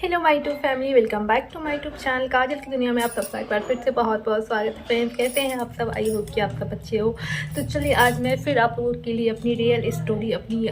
Hello my to family, welcome back to my YouTube channel Kajal की दुनिया में आप सबका एक बार फिर से बहुत बहुत स्वागत है। फ्रेंड्स, कैसे हैं आप सब? आई होप कि आप सब अच्छे हो। तो चलिए, आज मैं फिर आप लोगों के लिए अपनी रियल स्टोरी, अपनी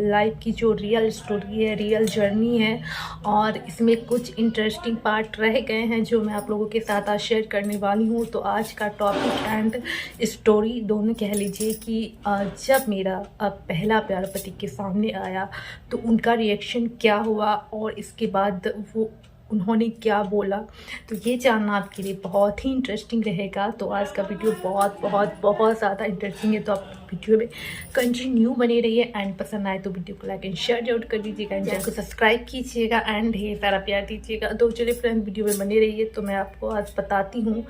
लाइफ की जो रियल स्टोरी है, रियल जर्नी है, और इसमें कुछ इंटरेस्टिंग पार्ट रह गए हैं जो मैं आप लोगों के साथ आज शेयर करने वाली हूँ। तो आज का टॉपिक एंड स्टोरी दोनों कह लीजिए कि जब मेरा पहला प्यार पति के सामने आया तो उनका रिएक्शन क्या हुआ और इसके बाद वो उन्होंने क्या बोला, तो ये जानना आपके लिए बहुत ही इंटरेस्टिंग रहेगा। तो आज का वीडियो बहुत बहुत बहुत ज़्यादा इंटरेस्टिंग है, तो आप वीडियो में कंटिन्यू बने रहिए। एंड पसंद आए तो वीडियो को लाइक एंड शेयर जरूर कर दीजिएगा, एंड चैनल को सब्सक्राइब कीजिएगा एंड ढेर सारा प्यार दीजिएगा। तो चलिए फ्रेंड्स, वीडियो में बने रहिए। तो मैं आपको आज बताती हूँ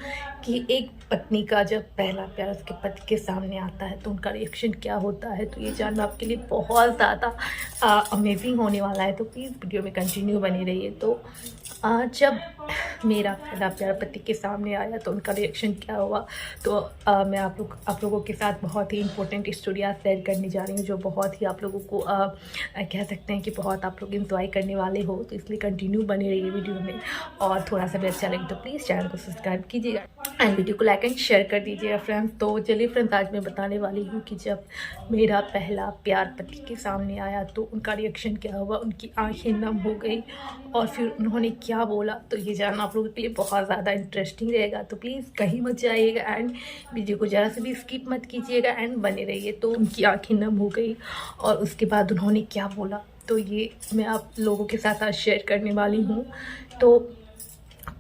कि एक पत्नी का जब पहला प्यार उसके पति के सामने आता है तो उनका रिएक्शन क्या होता है। तो ये जानना आपके लिए बहुत ज़्यादा अमेजिंग होने वाला है, तो प्लीज़ वीडियो में कंटिन्यू बने रहिए। तो जब मेरा पहला प्यार पति के सामने आया तो उनका रिएक्शन क्या हुआ, तो मैं आप लोगों के साथ बहुत ही इंपॉर्टेंट स्टोरी आज शेयर करने जा रही हूँ, जो बहुत ही आप लोगों को कह सकते हैं कि बहुत आप लोग इंजॉय करने वाले हो। तो इसलिए कंटिन्यू बने रहिए वीडियो में, और थोड़ा सा भी अच्छा लगे तो प्लीज़ चैनल को सब्सक्राइब कीजिएगा एंड वीडियो को लाइक एंड शेयर कर दीजिएगा फ्रेंड्स। तो चलिए फ्रेंड्स, आज मैं बताने वाली हूँ कि जब मेरा पहला प्यार पति के सामने आया तो उनका रिएक्शन क्या हुआ। उनकी आंखें नम हो गई और फिर उन्होंने क्या बोला, तो ये जानना आप लोगों के लिए बहुत ज़्यादा इंटरेस्टिंग रहेगा। तो प्लीज़ कहीं मत जाइएगा एंड वीडियो को ज़रा से भी स्किप मत कीजिएगा एंड बने रहिए। तो उनकी आंखें नम हो गई और उसके बाद उन्होंने क्या बोला, तो ये मैं आप लोगों के साथ आज शेयर करने वाली हूँ। तो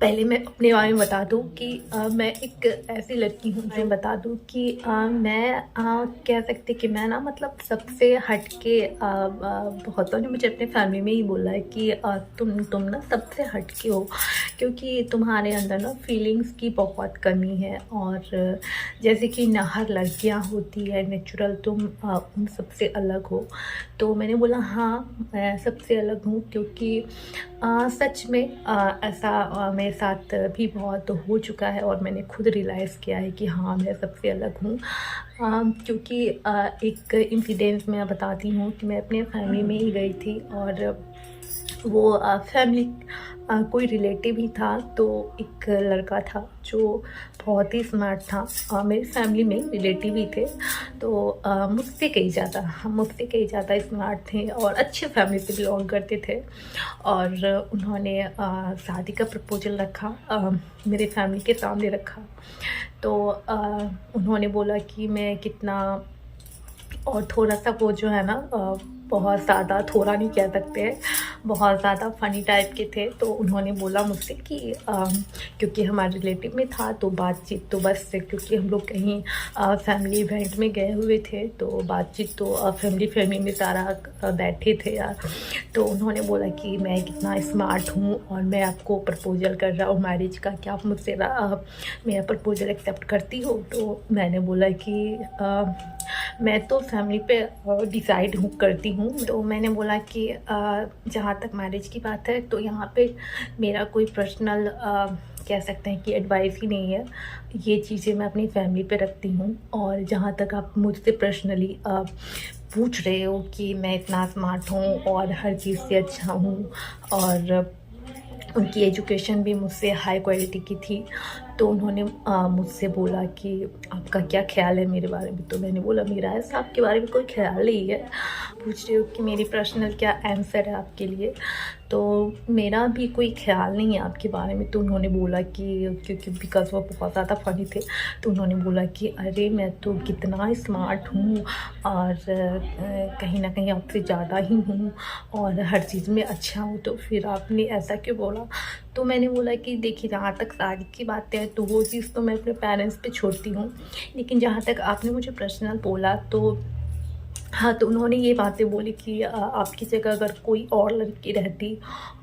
पहले मैं अपने बारे में बता दूं कि मैं एक ऐसी लड़की हूँ, मैं बता दूं कि मैं कह सकते कि मैं ना मतलब सबसे हट के बहुतों ने मुझे अपने फैमिली में ही बोला है कि तुम ना सबसे हट के हो, क्योंकि तुम्हारे अंदर ना फीलिंग्स की बहुत कमी है। और जैसे कि ना हर लड़कियाँ होती है नेचुरल, तुम उन सबसे अलग हो। तो मैंने बोला हाँ, मैं सबसे अलग हूँ, क्योंकि सच में ऐसा मेरे साथ भी बहुत हो चुका है और मैंने खुद रियलाइज़ किया है कि हाँ, मैं सबसे अलग हूँ। क्योंकि एक इंसिडेंस मैं बताती हूँ कि मैं अपने फैमिली में ही गई थी, और वो फैमिली कोई रिलेटिव ही था। तो एक लड़का था जो बहुत ही स्मार्ट था, मेरी फैमिली में रिलेटिव ही थे। तो मुझसे कहीं ज़्यादा स्मार्ट थे और अच्छे फैमिली से बिलोंग करते थे। और उन्होंने शादी का प्रपोजल रखा, मेरे फैमिली के सामने रखा। तो उन्होंने बोला कि मैं कितना, और थोड़ा सा वो जो है ना बहुत ज़्यादा, थोड़ा नहीं कह सकते हैं, बहुत ज़्यादा फ़नी टाइप के थे। तो उन्होंने बोला मुझसे कि क्योंकि हमारे रिलेटिव में था तो बातचीत तो बस, क्योंकि हम लोग कहीं फैमिली इवेंट में गए हुए थे तो बातचीत तो फैमिली में सारा बैठे थे यार। तो उन्होंने बोला कि मैं कितना स्मार्ट हूँ और मैं आपको प्रपोजल कर रहा हूँ मैरिज का, क्या आप मुझसे मेरा प्रपोजल एक्सेप्ट करती हो। तो मैंने बोला कि मैं तो फैमिली पे डिसाइड करती हूँ। तो मैंने बोला कि जहाँ तक मैरिज की बात है तो यहाँ पे मेरा कोई पर्सनल कह सकते हैं कि एडवाइस ही नहीं है, ये चीज़ें मैं अपनी फैमिली पे रखती हूँ। और जहाँ तक आप मुझसे पर्सनली पूछ रहे हो कि मैं इतना स्मार्ट हूँ और हर चीज़ से अच्छा हूँ, और उनकी एजुकेशन भी मुझसे हाई क्वालिटी की थी, तो उन्होंने मुझसे बोला कि आपका क्या ख्याल है मेरे बारे में। तो मैंने बोला मेरा ऐसा आपके बारे में कोई ख्याल नहीं है। पूछ रहे हो कि मेरी पर्सनल क्या आंसर है आपके लिए, तो मेरा भी कोई ख्याल नहीं है आपके बारे में। तो उन्होंने बोला कि क्योंकि बिकॉज वो बहुत ज़्यादा फनी थे, तो उन्होंने बोला कि अरे मैं तो कितना स्मार्ट हूँ और कहीं ना कहीं आपसे ज़्यादा ही हूँ और हर चीज़ में अच्छा हूँ, तो फिर आपने ऐसा क्यों बोला। तो मैंने बोला कि देखिए, जहाँ तक शादी की बातें हैं तो वो चीज़ तो मैं अपने पेरेंट्स पे छोड़ती हूँ, लेकिन जहाँ तक आपने मुझे पर्सनल बोला तो हाँ। तो उन्होंने ये बातें बोली कि आपकी जगह अगर कोई और लड़की रहती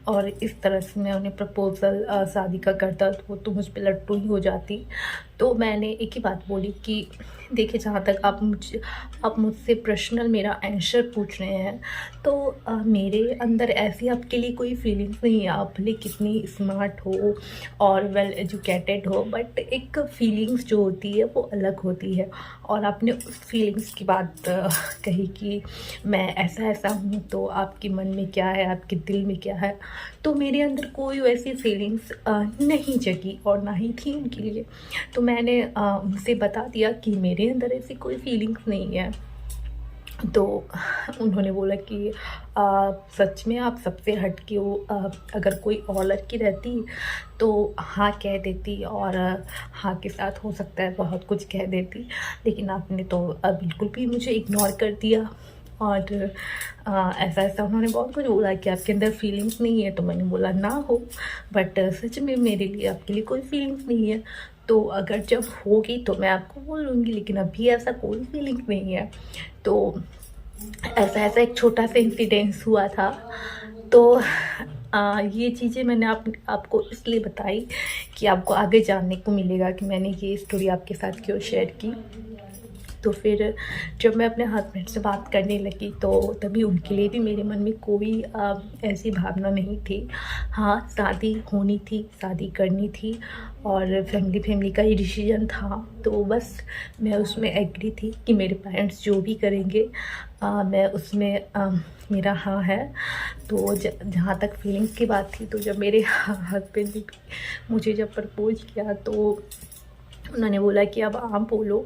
और इस तरह से मैं उन्हें प्रपोज़ल शादी का करता तो मुझ पे लट्टू ही हो जाती। तो मैंने एक ही बात बोली कि देखिए, जहाँ तक आप मुझसे पर्सनल मेरा आंसर पूछ रहे हैं, तो मेरे अंदर ऐसी आपके लिए कोई फीलिंग्स नहीं है। आप भले कितनी स्मार्ट हो और वेल एजुकेटेड हो, बट एक फीलिंग्स जो होती है वो अलग होती है, और आपने उस फीलिंग्स की बात कही कही कि मैं ऐसा ऐसा हूँ, तो आपके मन में क्या है, आपके दिल में क्या है। तो मेरे अंदर कोई वैसी फीलिंग्स नहीं जगी और ना ही थी उनके लिए। तो मैंने उनसे बता दिया कि मेरे अंदर ऐसी कोई फीलिंग्स नहीं है। तो उन्होंने बोला कि सच में आप सबसे हट के हो, अगर कोई और लड़की रहती तो हाँ कह देती, और हाँ के साथ हो सकता है बहुत कुछ कह देती, लेकिन आपने तो बिल्कुल भी मुझे इग्नोर कर दिया। और ऐसा ऐसा उन्होंने बहुत कुछ बोला कि आपके अंदर फीलिंग्स नहीं है। तो मैंने बोला ना हो, बट सच में मेरे लिए आपके लिए कोई फीलिंग्स नहीं है। तो अगर जब होगी तो मैं आपको बोलूँगी, लेकिन अभी ऐसा कोई फीलिंग्स नहीं है। तो ऐसा ऐसा एक छोटा सा इंसिडेंस हुआ था। तो ये चीज़ें मैंने आपको इसलिए बताई कि आपको आगे जानने को मिलेगा कि मैंने ये स्टोरी आपके साथ क्यों शेयर की। तो फिर जब मैं अपने हस्बैंड से बात करने लगी तो तभी उनके लिए भी मेरे मन में कोई ऐसी भावना नहीं थी। हाँ, शादी होनी थी, शादी करनी थी, और फैमिली का ही डिसीजन था। तो बस मैं उसमें एग्री थी कि मेरे पेरेंट्स जो भी करेंगे मैं उसमें मेरा हाँ है। तो जहाँ तक फीलिंग्स की बात थी, तो जब मेरे हस्बैंड ने मुझे जब प्रपोज किया तो उन्होंने बोला कि अब आप बोलो।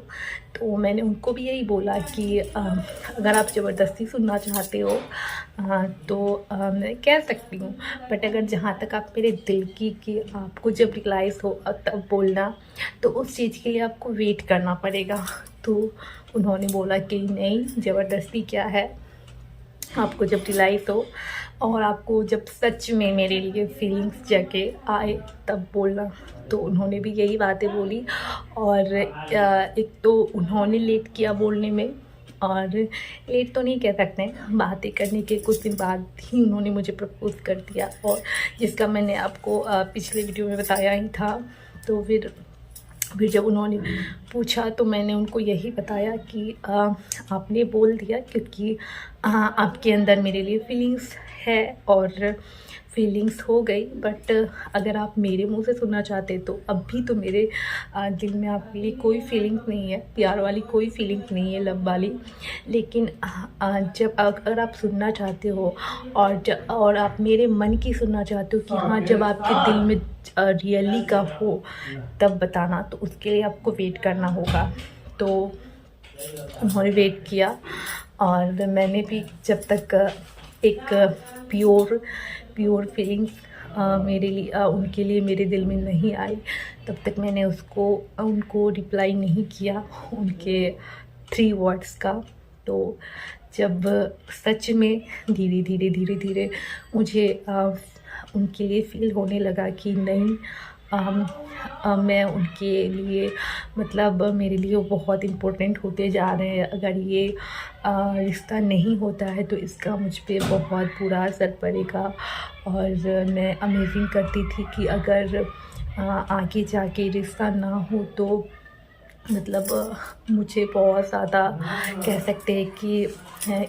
तो मैंने उनको भी यही बोला कि अगर आप ज़बरदस्ती सुनना चाहते हो तो मैं कह सकती हूँ, बट अगर जहाँ तक आप मेरे दिल की कि आपको जब रियलाइज़ हो तब बोलना, तो उस चीज़ के लिए आपको वेट करना पड़ेगा। तो उन्होंने बोला कि नहीं, ज़बरदस्ती क्या है, आपको जब रियलाइज़ हो और आपको जब सच में मेरे लिए फीलिंग्स जगे आए तब बोलना। तो उन्होंने भी यही बातें बोली। और एक तो उन्होंने लेट किया बोलने में, और लेट तो नहीं कह सकते हैं, बातें करने के कुछ दिन बाद ही उन्होंने मुझे प्रपोज़ कर दिया, और जिसका मैंने आपको पिछले वीडियो में बताया ही था। तो फिर जब उन्होंने पूछा तो मैंने उनको यही बताया कि आपने बोल दिया क्योंकि आपके अंदर मेरे लिए फीलिंग्स है, और फीलिंग्स हो गई। बट अगर आप मेरे मुंह से सुनना चाहते तो अभी तो मेरे दिल में आपके लिए कोई फीलिंग्स नहीं है, प्यार वाली कोई फीलिंग्स नहीं है, लव वाली। लेकिन जब अगर आप सुनना चाहते हो और आप मेरे मन की सुनना चाहते हो कि हाँ, जब आपके दिल में रियली का हो तब बताना, तो उसके लिए आपको वेट करना होगा। तो उन्होंने वेट किया, और मैंने भी जब तक एक प्योर फीलिंग्स मेरे लिए उनके लिए मेरे दिल में नहीं आई, तब तक मैंने उनको रिप्लाई नहीं किया उनके 3 वर्ड्स का। तो जब सच में धीरे धीरे मुझे उनके लिए फ़ील होने लगा कि नहीं, मैं उनके लिए मतलब मेरे लिए वो बहुत इम्पोर्टेंट होते जा रहे हैं। अगर ये रिश्ता नहीं होता है तो इसका मुझ पे बहुत बुरा असर पड़ेगा। और मैं इमेजिन करती थी कि अगर आगे जाके रिश्ता ना हो तो मतलब मुझे बहुत ज़्यादा कह सकते हैं कि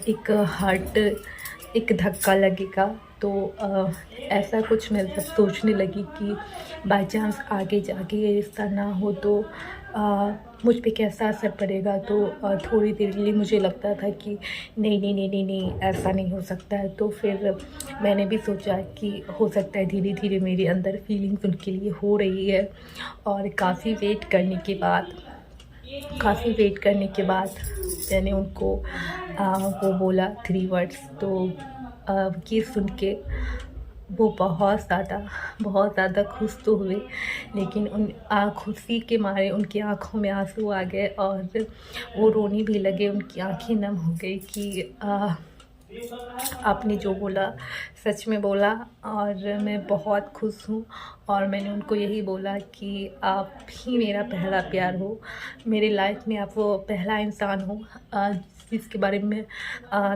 एक धक्का लगेगा। तो ऐसा कुछ मैं जब सोचने लगी कि बाय चांस आगे जाके ये रिश्ता ना हो तो मुझ पे कैसा असर पड़ेगा। तो थोड़ी देर के लिए मुझे लगता था कि नहीं, ऐसा नहीं हो सकता है। तो फिर मैंने भी सोचा कि हो सकता है धीरे धीरे मेरे अंदर फीलिंग्स उनके लिए हो रही है। और काफ़ी वेट करने के बाद मैंने उनको वो बोला 3 वर्ड्स। तो ये सुन के वो बहुत ज़्यादा खुश तो हुए, लेकिन खुशी के मारे उनकी आँखों में आंसू आ गए, और वो रोने भी लगे। उनकी आँखें नम हो गई कि आपने जो बोला सच में बोला, और मैं बहुत खुश हूँ। और मैंने उनको यही बोला कि आप ही मेरा पहला प्यार हो, मेरे लाइफ में आप वो पहला इंसान हो जिसके बारे में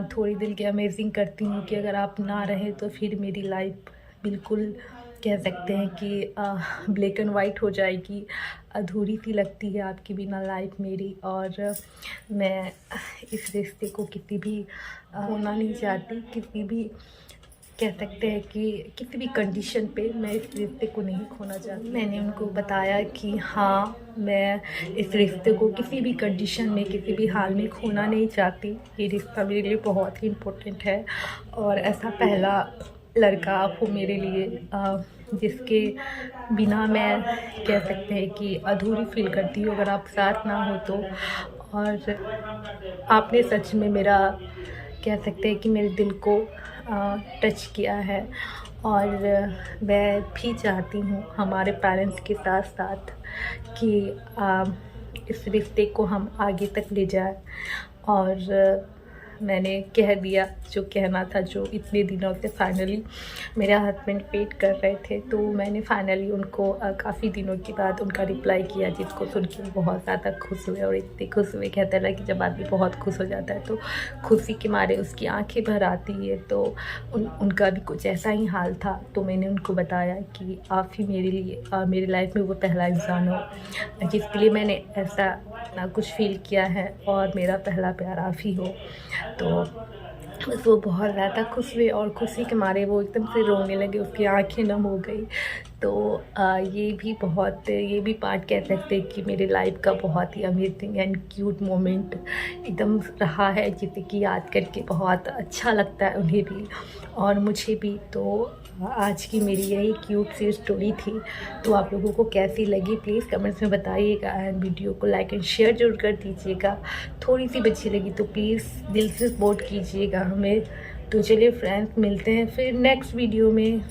थोड़ी दिल की अमेजिंग करती हूँ कि अगर आप ना रहें तो फिर मेरी लाइफ बिल्कुल कह सकते हैं कि ब्लैक एंड वाइट हो जाएगी, अधूरी सी लगती है आपके बिना लाइफ मेरी। और मैं इस रिश्ते को किसी भी होना नहीं चाहती, किसी भी कह सकते हैं कि किसी भी कंडीशन पे मैं इस रिश्ते को नहीं खोना चाहती। मैंने उनको बताया कि हाँ, मैं इस रिश्ते को किसी भी कंडीशन में, किसी भी हाल में खोना नहीं चाहती। ये रिश्ता मेरे लिए बहुत ही इम्पोर्टेंट है और ऐसा पहला लड़का आप हो मेरे लिए जिसके बिना मैं कह सकते हैं कि अधूरी फील करती हूँ अगर आप साथ ना हो तो। और आपने सच में मेरा कह सकते हैं कि मेरे दिल को टच किया है और मैं भी चाहती हूँ हमारे पेरेंट्स के साथ साथ कि इस रिश्ते को हम आगे तक ले जाएं। और मैंने कह दिया जो कहना था, जो इतने दिनों से फाइनली मेरे हस्बैंड वेट कर रहे थे। तो मैंने फाइनली उनको काफ़ी दिनों के बाद उनका रिप्लाई किया, जिसको सुन के बहुत ज़्यादा खुश हुए। और इतने खुश हुए, कहते हैं कि जब आदमी बहुत खुश हो जाता है तो खुशी के मारे उसकी आंखें भर आती है। तो उनका भी कुछ ऐसा ही हाल था। तो मैंने उनको बताया कि आप ही मेरे लिए मेरी लाइफ में वो पहला इंसान हो जिसके लिए मैंने ऐसा ना कुछ फील किया है और मेरा पहला प्यार आप ही हो। तो बस वो बहुत ज़्यादा खुश हुए और खुशी के मारे वो एकदम से रोने लगे, उसकी आंखें नम हो गई। तो ये भी पार्ट कह सकते हैं कि मेरे लाइफ का बहुत ही अमेजिंग एंड क्यूट मोमेंट एकदम रहा है, जिसे कि याद करके बहुत अच्छा लगता है उन्हें भी और मुझे भी। तो आज की मेरी यही क्यूट सी स्टोरी थी। तो आप लोगों को कैसी लगी प्लीज़ कमेंट्स में बताइएगा एंड वीडियो को लाइक एंड शेयर जरूर कर दीजिएगा। थोड़ी सी भी अच्छी लगी तो प्लीज़ दिल से सपोर्ट कीजिएगा हमें। तो चलिए फ्रेंड्स, मिलते हैं फिर नेक्स्ट वीडियो में।